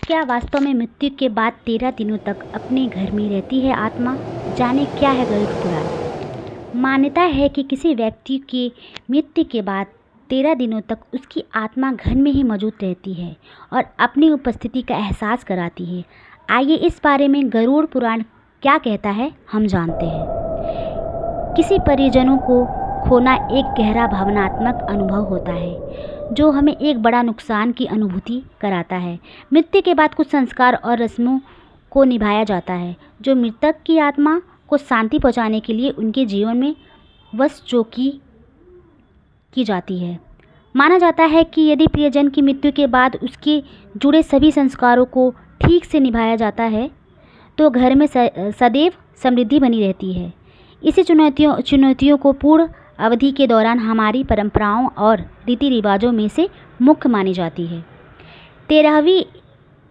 क्या वास्तव में मृत्यु के बाद 13 दिनों तक अपने घर में रहती है आत्मा? जाने क्या है गरुड़ पुराण। मान्यता है कि किसी व्यक्ति की मृत्यु के बाद 13 दिनों तक उसकी आत्मा घर में ही मौजूद रहती है और अपनी उपस्थिति का एहसास कराती है। आइए इस बारे में गरुड़ पुराण क्या कहता है हम जानते हैं। किसी परिजनों को खोना एक गहरा भावनात्मक अनुभव होता है जो हमें एक बड़ा नुकसान की अनुभूति कराता है। मृत्यु के बाद कुछ संस्कार और रस्मों को निभाया जाता है जो मृतक की आत्मा को शांति पहुंचाने के लिए उनके जीवन में वशचौकी की जाती है। माना जाता है कि यदि प्रियजन की मृत्यु के बाद उसके जुड़े सभी संस्कारों को ठीक से निभाया जाता है तो घर में सदैव समृद्धि बनी रहती है। इसी चुनौतियों को पूर्ण अवधि के दौरान हमारी परंपराओं और रीति रिवाजों में से मुख्य मानी जाती है। 13वीं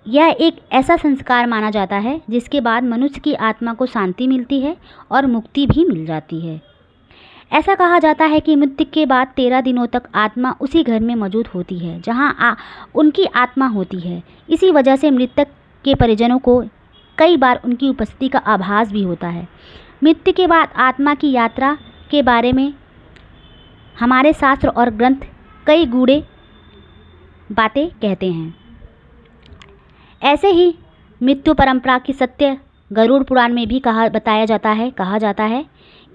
यह एक ऐसा संस्कार माना जाता है जिसके बाद मनुष्य की आत्मा को शांति मिलती है और मुक्ति भी मिल जाती है। ऐसा कहा जाता है कि मृत्यु के बाद 13 दिनों तक आत्मा उसी घर में मौजूद होती है जहां उनकी आत्मा होती है। इसी वजह से मृतक के परिजनों को कई बार उनकी उपस्थिति का आभास भी होता है। मृत्यु के बाद आत्मा की यात्रा के बारे में हमारे शास्त्र और ग्रंथ कई गूढ़े बातें कहते हैं। ऐसे ही मृत्यु परंपरा की सत्य गरुड़ पुराण में भी कहा जाता है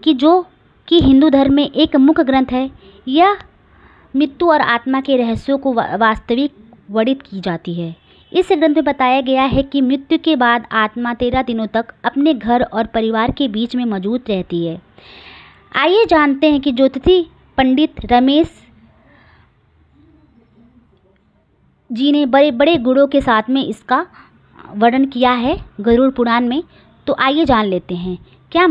कि जो कि हिंदू धर्म में एक मुख्य ग्रंथ है। यह मृत्यु और आत्मा के रहस्यों को वास्तविक वर्णित की जाती है। इस ग्रंथ में बताया गया है कि मृत्यु के बाद आत्मा 13 दिनों तक अपने घर और परिवार के बीच में मौजूद रहती है। आइए जानते हैं कि ज्योतिषी पंडित रमेश जी ने बड़े बड़े गुणों के साथ में इसका वर्णन किया है गरुड़ पुराण में। तो आइए जान लेते हैं। क्या